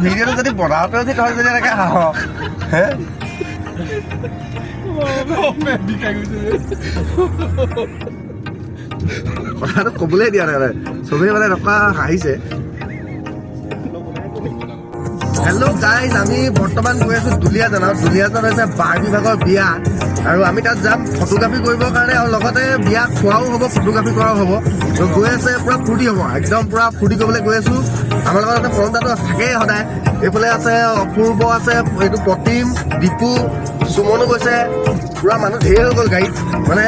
ভিডিঅ'টো যদি বনাওঁতে যদি তই যদি এনেকৈ হাঁহ হে কথাটো ক'বলৈ দিয়া নাই চবেই মানে এনেকুৱা হাঁহিছে। হেল্ল' গাইজ, আমি বৰ্তমান গৈ আছোঁ দুলীয়াজান। আৰু দুলীয়াজান হৈছে বাৰ বিভাগৰ বিয়া, আৰু আমি তাত যাম ফটোগ্ৰাফী কৰিবৰ কাৰণে, আৰু লগতে বিয়া খোৱাও হ'ব, ফটোগ্ৰাফী কৰাও হ'ব। ত' গৈ আছে পূৰা ফূৰ্তি হ'ব, একদম পূৰা ফূৰ্তি কৰিবলৈ গৈ আছোঁ। আমাৰ লগত আছে পৰমদাটো থাকেই সদায়, এইফালে আছে অপূৰ্ব, আছে এইটো প্ৰতিম, দীপু, সুমনো গৈছে। পূৰা মানুহ ধেৰ হৈ গ'ল গাড়ীত, মানে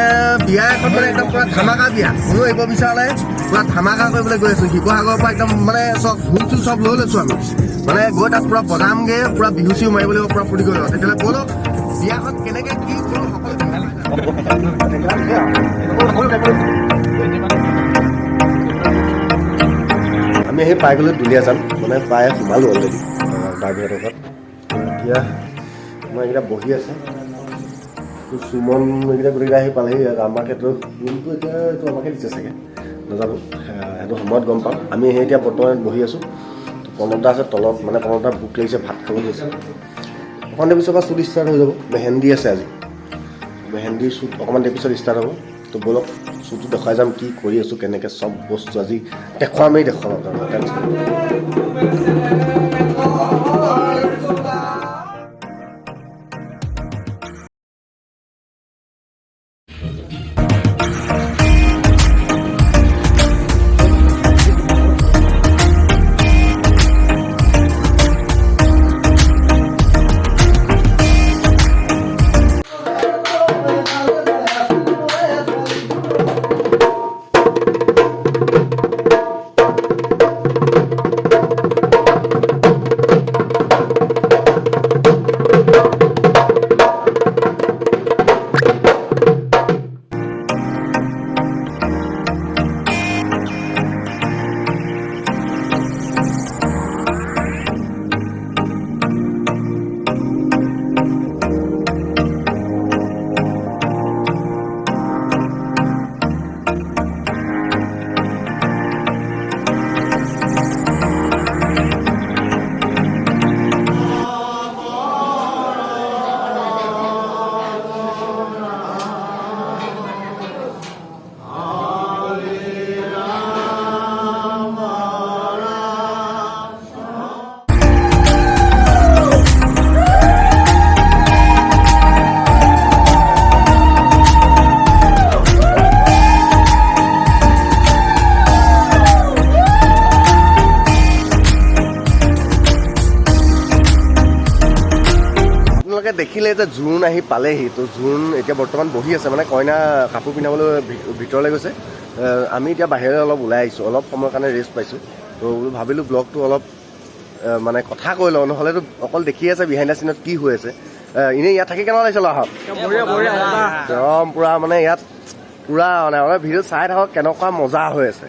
বিয়া এখন মানে একদম পূৰা ধামাকা বিয়া। কোনো আহিব বিচৰা নাই, পূৰা ধামাকা কৰিবলৈ গৈ আছোঁ। শিৱসাগৰৰ পৰা একদম মানে চব ঢোল চোল চব লৈ লৈছোঁ আমি, মানে গৈ তাত পূৰা বজামগৈ, পূৰা বিহু চিহু মাৰিব লাগিব, পূৰা ফূৰ্তি কৰিব লাগিব। তেতিয়াহ'লে ব'লক বিয়াখন কেনেকৈ কি কৰোঁ আমি সেই পাই গ'লোঁ দুলীয়াজান, মানে পাই সোমালোঁ অলৰেডি বাৰবিহাৰৰ ঘৰত। এতিয়া মই এইকেইটা বহি আছে, সুমন এইকেইটা গোটেইকেইটা আহি পালেহি। আমাৰ ক্ষেত্ৰত ৰুমটো এতিয়া এইটো আমাকে দিছে চাগে, নাজানো, সেইটো সময়ত গম পাম। আমি সেই এতিয়া বৰ্তমান বহি আছোঁ। প্ৰণৱদা আছে তলত, মানে প্ৰণৱদা ভোক লাগিছে, ভাত খাব গৈছে। অকণমান দেৰি পিছৰ পৰা শ্বুট ষ্টাৰ্ট হৈ যাব। মেহেন্দি আছে আজি, মেহেন্দিৰ শ্বুট অকণমান দেৰি পিছত ষ্টাৰ্ট হ'ব। তো ব'লক শ্বুটটো দেখুৱাই যাম, কি কৰি আছোঁ, কেনেকৈ চব বস্তু আজি দেখুৱামেই দেখুৱাম আপোনালোকক। দেখিলে যে জোৰোণ আহি পালেহি। তো জোৰোণ এতিয়া বৰ্তমান বহি আছে, মানে কইনা কাপোৰ পিন্ধাবলৈ ভিতৰলৈ গৈছে। আমি এতিয়া বাহিৰলৈ অলপ ওলাই আহিছোঁ, অলপ সময়ৰ কাৰণে ৰেষ্ট পাইছোঁ। তো ভাবিলোঁ ব্লগটো অলপ মানে কথা কৈ লওঁ, নহ'লেতো অকল দেখি আছে বিহাইণ্ড দ্য চিনত কি হৈ আছে। এনেই ইয়াত থাকি কেনেকুৱা লাগিছে আহক একদম পূৰা, মানে ইয়াত পূৰা মানে ভিডিঅ' চাই থাকক কেনেকুৱা মজা হৈ আছে।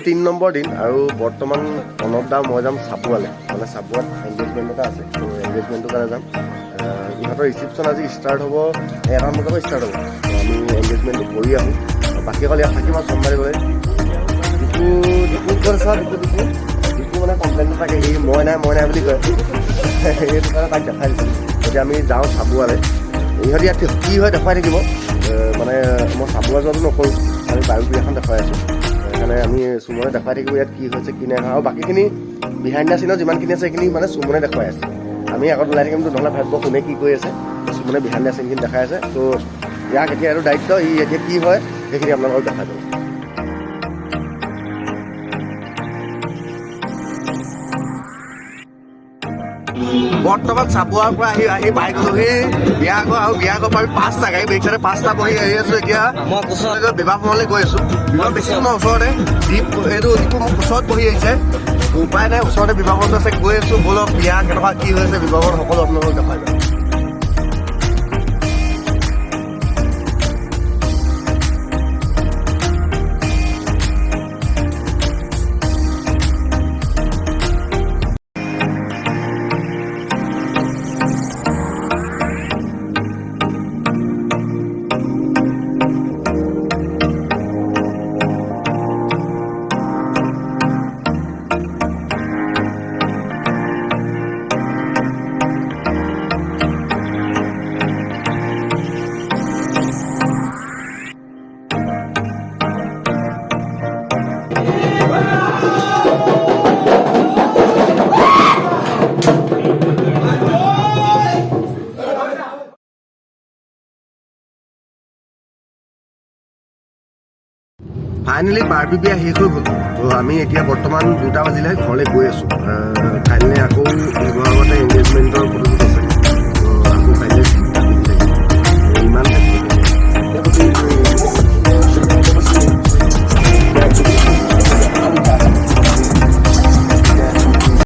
তিন নম্বৰ দিন আৰু বৰ্তমান প্ৰণৱদা মই যাম চাবুৱালৈ, মানে চাবুৱাত এংগেজমেণ্ট এটা আছে। তো এংগেজমেণ্টটোৰ কাৰণে যাম। ইহঁতৰ ৰিচিপশ্যন আজি ষ্টাৰ্ট হ'ব 1টা বজাৰ পৰা ষ্টাৰ্ট হ'ব। আমি এংগেজমেণ্টটো কৰি আহোঁ, বাকী অকল ইয়াত থাকিম আৰু সোমবাৰে গ'লে ওপৰত চোৱা ডিপু মানে কমপ্লেইন নাথাকে, সি মই নাই বুলি কয়। সেইটো কাৰণে তাক দেখাই দিছিলোঁ। এতিয়া আমি যাওঁ চাবুৱালৈ। ইহঁতি ইয়াত কি হয় দেখুৱাই থাকিব। মানে মই চাবুৱা যোৱাটো নকৰোঁ, আমি বায়ুপ্ৰিয়াখন দেখুৱাই আছোঁ। সেইকাৰণে আমি সুমনে দেখুৱাই থাকিব ইয়াত কি হৈছে কি নাই, আৰু বাকীখিনি বিহাইণ্ড দ্য চিনৰ যিমানখিনি আছে সেইখিনি মানে সুমনে দেখুৱাই আছে। আমি আগত ওলাই থাকিমতো, নহ'লে ভাবিব কোনে কি কৰি আছে। সুমনে বিহাইণ্ড দ্য চিনখিনি দেখাই আছে। ত' ইয়াক এতিয়া আৰু দায়িত্ব, ই এতিয়া কি হয় সেইখিনি আপোনালোকক দেখাই দিব। বৰ্তমান চাবুৱাৰ পৰা আহি পাই গ'লোহি বিয়া ঘৰ, আৰু বিয়া ঘৰ পৰা আমি 5টা গাড়ী বেগ চাইডে 5টা বহি আহি আছোঁ। এতিয়া মই ওচৰতে বিবাহ ভৱনলৈ গৈ আছোঁ। বিবাহ বেছি নহয়, ওচৰতে এইটো মোক ওচৰত বহি আহিছে, উপায় নাই, ওচৰতে বিবাহ ভৱনটো আছে। গৈ আছোঁ, ব'লক বিয়া কেনেকুৱা কি হৈছে বিবাহ ভৱন সকলো আপোনালোকক দেখাই যাম। ফাইনেলি বাৰ্বি বিয়া শেষ হৈ গ'ল। ত' আমি এতিয়া বৰ্তমান 2টা বাজিলে ঘৰলৈ গৈ আছোঁ। ফাইনেলি আকৌ শিৱসাগৰতে এংগেজমেণ্টৰ